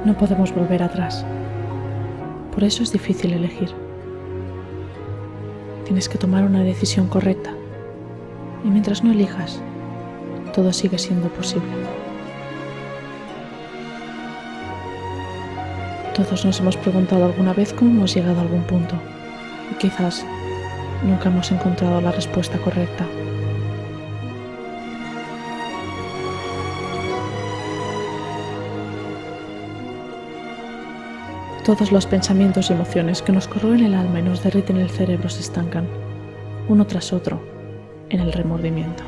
No podemos volver atrás. Por eso es difícil elegir. Tienes que tomar una decisión correcta. Y mientras no elijas, todo sigue siendo posible. Todos nos hemos preguntado alguna vez cómo hemos llegado a algún punto. Y quizás nunca hemos encontrado la respuesta correcta. Todos los pensamientos y emociones que nos corroen el alma y nos derriten el cerebro se estancan, uno tras otro, en el remordimiento.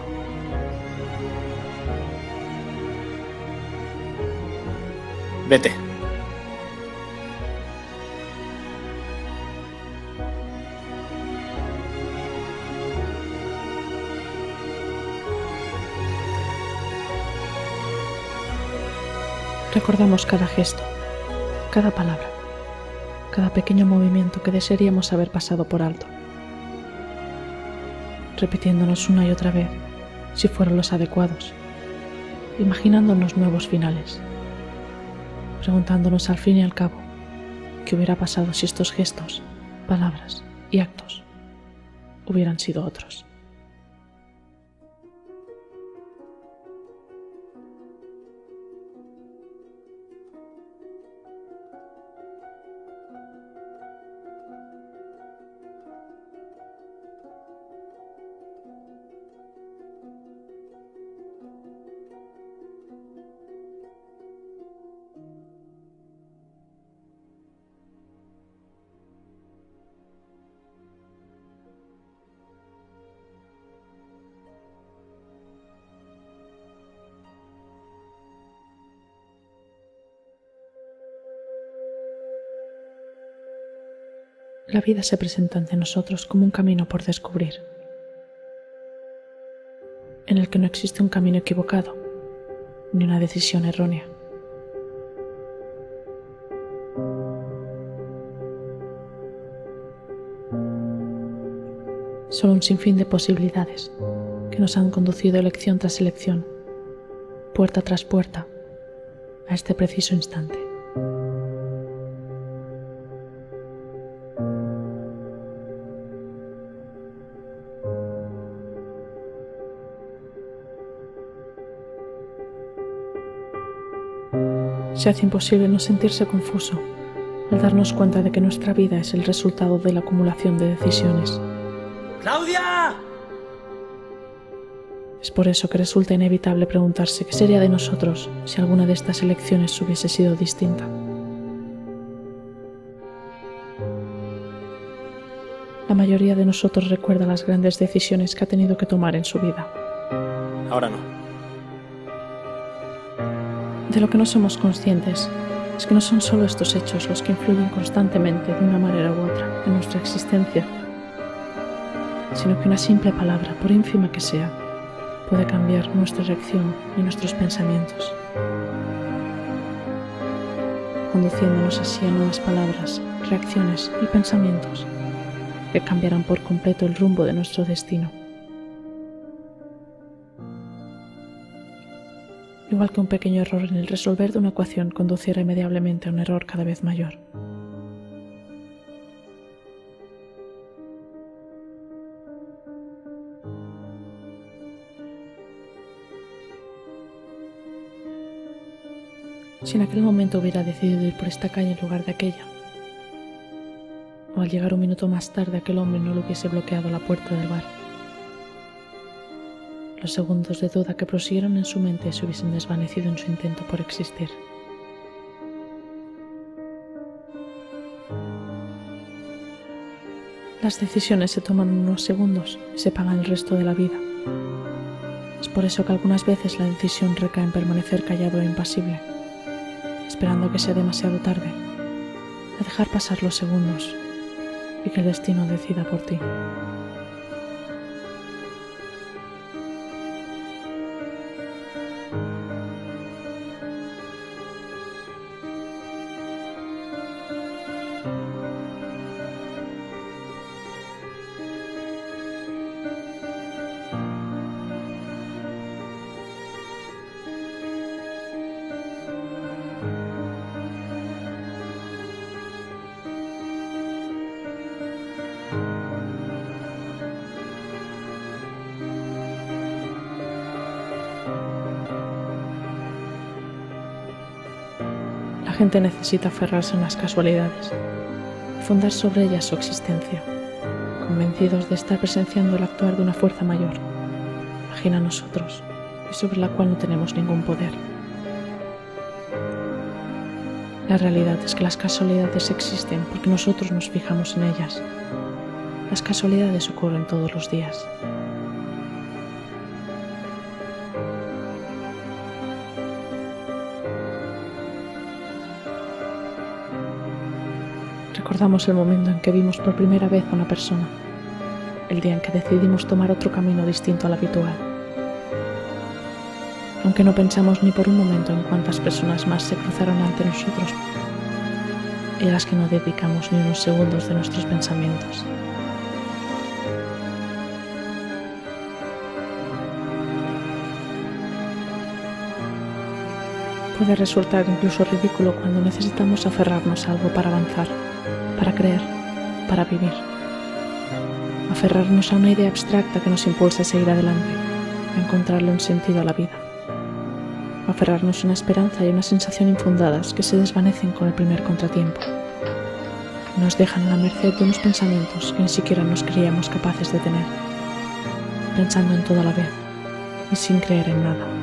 Vete. Recordamos cada gesto, cada palabra, cada pequeño movimiento que desearíamos haber pasado por alto, repitiéndonos una y otra vez si fueron los adecuados, imaginándonos nuevos finales, preguntándonos al fin y al cabo qué hubiera pasado si estos gestos, palabras y actos hubieran sido otros. La vida se presenta ante nosotros como un camino por descubrir, en el que no existe un camino equivocado ni una decisión errónea. Solo un sinfín de posibilidades que nos han conducido elección tras elección, puerta tras puerta, a este preciso instante. Se hace imposible no sentirse confuso al darnos cuenta de que nuestra vida es el resultado de la acumulación de decisiones. ¡Claudia! Es por eso que resulta inevitable preguntarse qué sería de nosotros si alguna de estas elecciones hubiese sido distinta. La mayoría de nosotros recuerda las grandes decisiones que ha tenido que tomar en su vida. Ahora no. De lo que no somos conscientes es que no son solo estos hechos los que influyen constantemente de una manera u otra en nuestra existencia, sino que una simple palabra, por ínfima que sea, puede cambiar nuestra reacción y nuestros pensamientos, conduciéndonos así a nuevas palabras, reacciones y pensamientos que cambiarán por completo el rumbo de nuestro destino. Igual que un pequeño error en el resolver de una ecuación conduciera irremediablemente a un error cada vez mayor. Si en aquel momento hubiera decidido ir por esta calle en lugar de aquella, o al llegar un minuto más tarde aquel hombre no le hubiese bloqueado la puerta del bar, los segundos de duda que prosiguieron en su mente se hubiesen desvanecido en su intento por existir. Las decisiones se toman en unos segundos y se pagan el resto de la vida. Es por eso que algunas veces la decisión recae en permanecer callado e impasible, esperando que sea demasiado tarde, a dejar pasar los segundos y que el destino decida por ti. gente necesita aferrarse a unas casualidades y fundar sobre ellas su existencia, convencidos de estar presenciando el actuar de una fuerza mayor, ajena a nosotros y sobre la cual no tenemos ningún poder. La realidad es que las casualidades existen porque nosotros nos fijamos en ellas. Las casualidades ocurren todos los días. Recordamos el momento en que vimos por primera vez a una persona, el día en que decidimos tomar otro camino distinto al habitual. Aunque no pensamos ni por un momento en cuántas personas más se cruzaron ante nosotros y a las que no dedicamos ni unos segundos de nuestros pensamientos. Puede resultar incluso ridículo cuando necesitamos aferrarnos a algo para avanzar, para creer, para vivir. Aferrarnos a una idea abstracta que nos impulse a seguir adelante, a encontrarle un sentido a la vida. Aferrarnos a una esperanza y a una sensación infundadas que se desvanecen con el primer contratiempo. Nos dejan a la merced de unos pensamientos que ni siquiera nos creíamos capaces de tener, pensando en todo a la vez y sin creer en nada.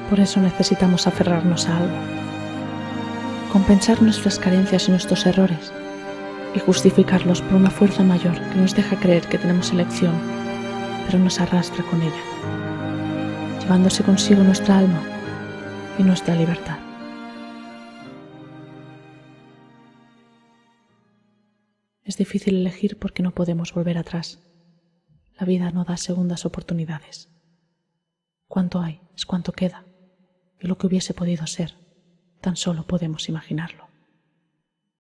Por eso necesitamos aferrarnos a algo, compensar nuestras carencias y nuestros errores y justificarlos por una fuerza mayor que nos deja creer que tenemos elección, pero nos arrastra con ella, llevándose consigo nuestra alma y nuestra libertad. Es difícil elegir porque no podemos volver atrás. La vida no da segundas oportunidades. Cuánto hay es cuánto queda. Y lo que hubiese podido ser, tan solo podemos imaginarlo.